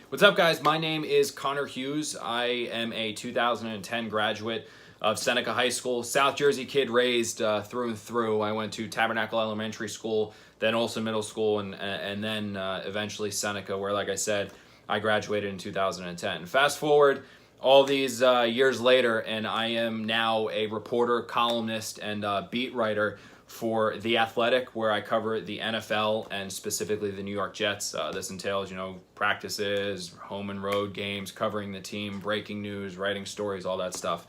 What's up, guys? My name is Connor Hughes. I am a 2010 graduate of Seneca High School, South Jersey kid raised through and through. I went to Tabernacle Elementary School, then Olson Middle School, and then eventually Seneca, where, like I said, I graduated in 2010. Fast forward all these years later, and I am now a reporter, columnist, and beat writer for The Athletic, where I cover the NFL and specifically the New York Jets. This entails, practices, home and road games, covering the team, breaking news, writing stories, all that stuff.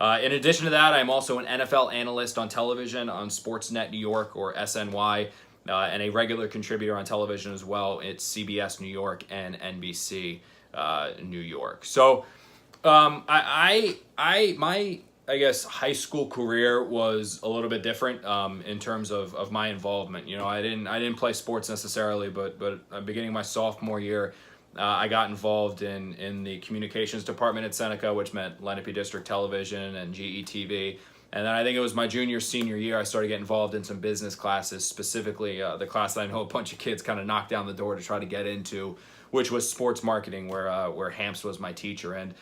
In addition to that, I'm also an NFL analyst on television on Sportsnet New York, or SNY, and a regular contributor on television as well. It's CBS New York and NBC New York. So I guess high school career was a little bit different in terms of my involvement. I didn't play sports necessarily, but beginning my sophomore year, I got involved in the communications department at Seneca, which meant Lenape District Television and GETV. And then I think it was my senior year, I started getting involved in some business classes, specifically the class that I know a bunch of kids kind of knocked down the door to try to get into, which was sports marketing, where Hamps was my teacher. And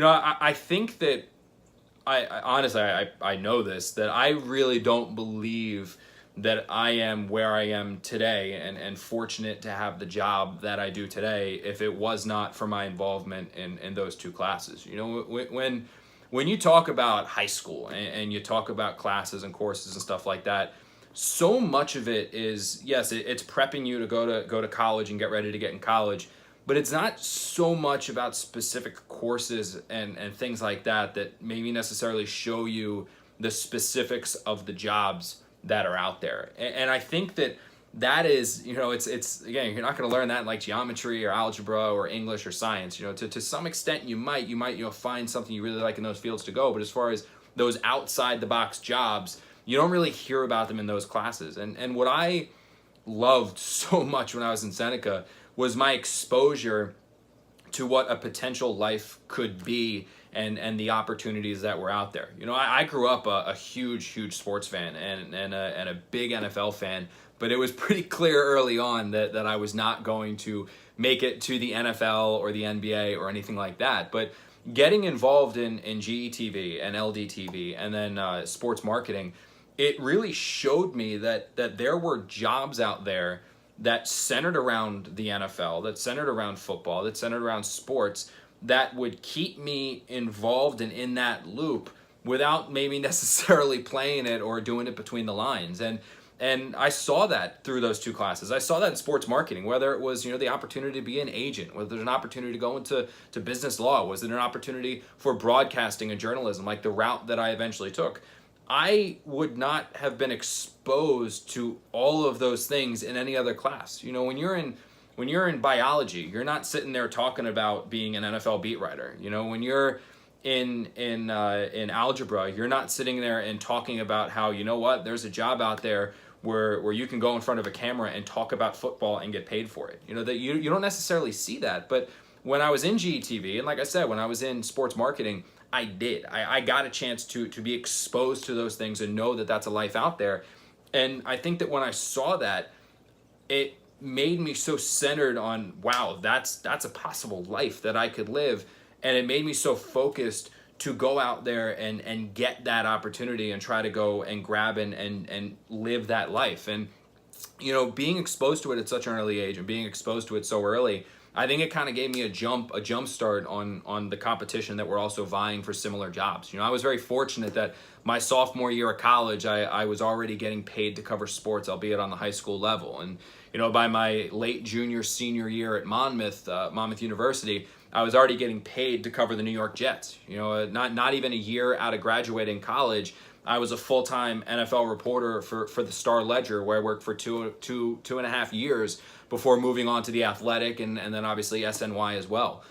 I think that I honestly know this, that I really don't believe that I am where I am today and fortunate to have the job that I do today if it was not for my involvement in those two classes. When you talk about high school and you talk about classes and courses and stuff like that, so much of it is, yes, it's prepping you to go to college and get ready to get in college, but it's not so much about specific courses and things like that maybe necessarily show you the specifics of the jobs that are out there. And I think that is, it's again, you're not going to learn that in like geometry or algebra or English or science. To some extent you might find something you really like in those fields to go, but as far as those outside the box jobs, you don't really hear about them in those classes. And what I loved so much when I was in Seneca was my exposure to what a potential life could be and the opportunities that were out there. I grew up a huge sports fan and a big NFL fan, but it was pretty clear early on that I was not going to make it to the NFL or the NBA or anything like that. But getting involved in GETV and LDTV and then sports marketing, it really showed me that there were jobs out there that centered around the NFL, that centered around football, that centered around sports, that would keep me involved and in that loop without maybe necessarily playing it or doing it between the lines. And I saw that through those two classes. I saw that in sports marketing, whether it was the opportunity to be an agent, whether there's an opportunity to go into business law, was it an opportunity for broadcasting and journalism, like the route that I eventually took. I would not have been exposed to all of those things in any other class. When you're in biology, you're not sitting there talking about being an NFL beat writer. When you're in algebra, you're not sitting there and talking about how, there's a job out there where you can go in front of a camera and talk about football and get paid for it. That you don't necessarily see that. But when I was in GTV, and like I said, when I was in sports marketing, I did. I got a chance to be exposed to those things and know that that's a life out there. And I think that when I saw that, it made me so centered on, wow, that's a possible life that I could live. And it made me so focused to go out there and get that opportunity and try to go and grab and live that life. And, being exposed to it at such an early age and being exposed to it so early, I think it kind of gave me a jump start on the competition that we're also vying for similar jobs. I was very fortunate that my sophomore year of college, I was already getting paid to cover sports, albeit on the high school level. And, by my late senior year at Monmouth University, I was already getting paid to cover the New York Jets. Not even a year out of graduating college, I was a full-time NFL reporter for the Star Ledger, where I worked for two and a half years before moving on to The Athletic and then obviously SNY as well.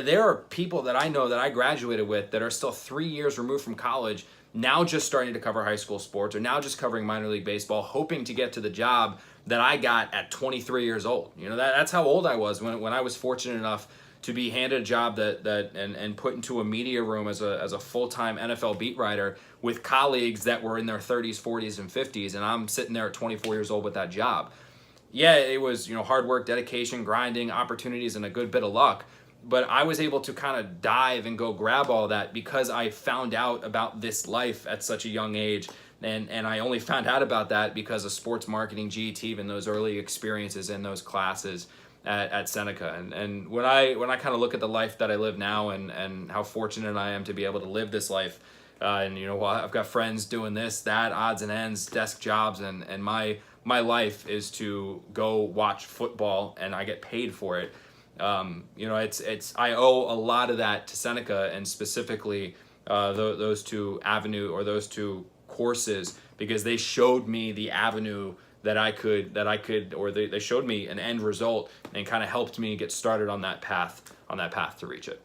There are people that I know that I graduated with that are still 3 years removed from college, now just starting to cover high school sports or now just covering minor league baseball, hoping to get to the job that I got at 23 years old. That's how old I was when I was fortunate enough to be handed a job and put into a media room as a full-time NFL beat writer with colleagues that were in their 30s, 40s, and 50s, and I'm sitting there at 24 years old with that job. yeah, it was, hard work, dedication, grinding, opportunities, and a good bit of luck. But I was able to kind of dive and go grab all that because I found out about this life at such a young age. And I only found out about that because of sports marketing, GT, and those early experiences in those classes at Seneca. And when I kind of look at the life that I live now, and how fortunate I am to be able to live this life, and well, I've got friends doing this, that, odds and ends, desk jobs, and my life is to go watch football, and I get paid for it. It's I owe a lot of that to Seneca, and specifically those two those two courses, because they showed me the avenue that I could, or they showed me an end result and kind of helped me get started on that path to reach it.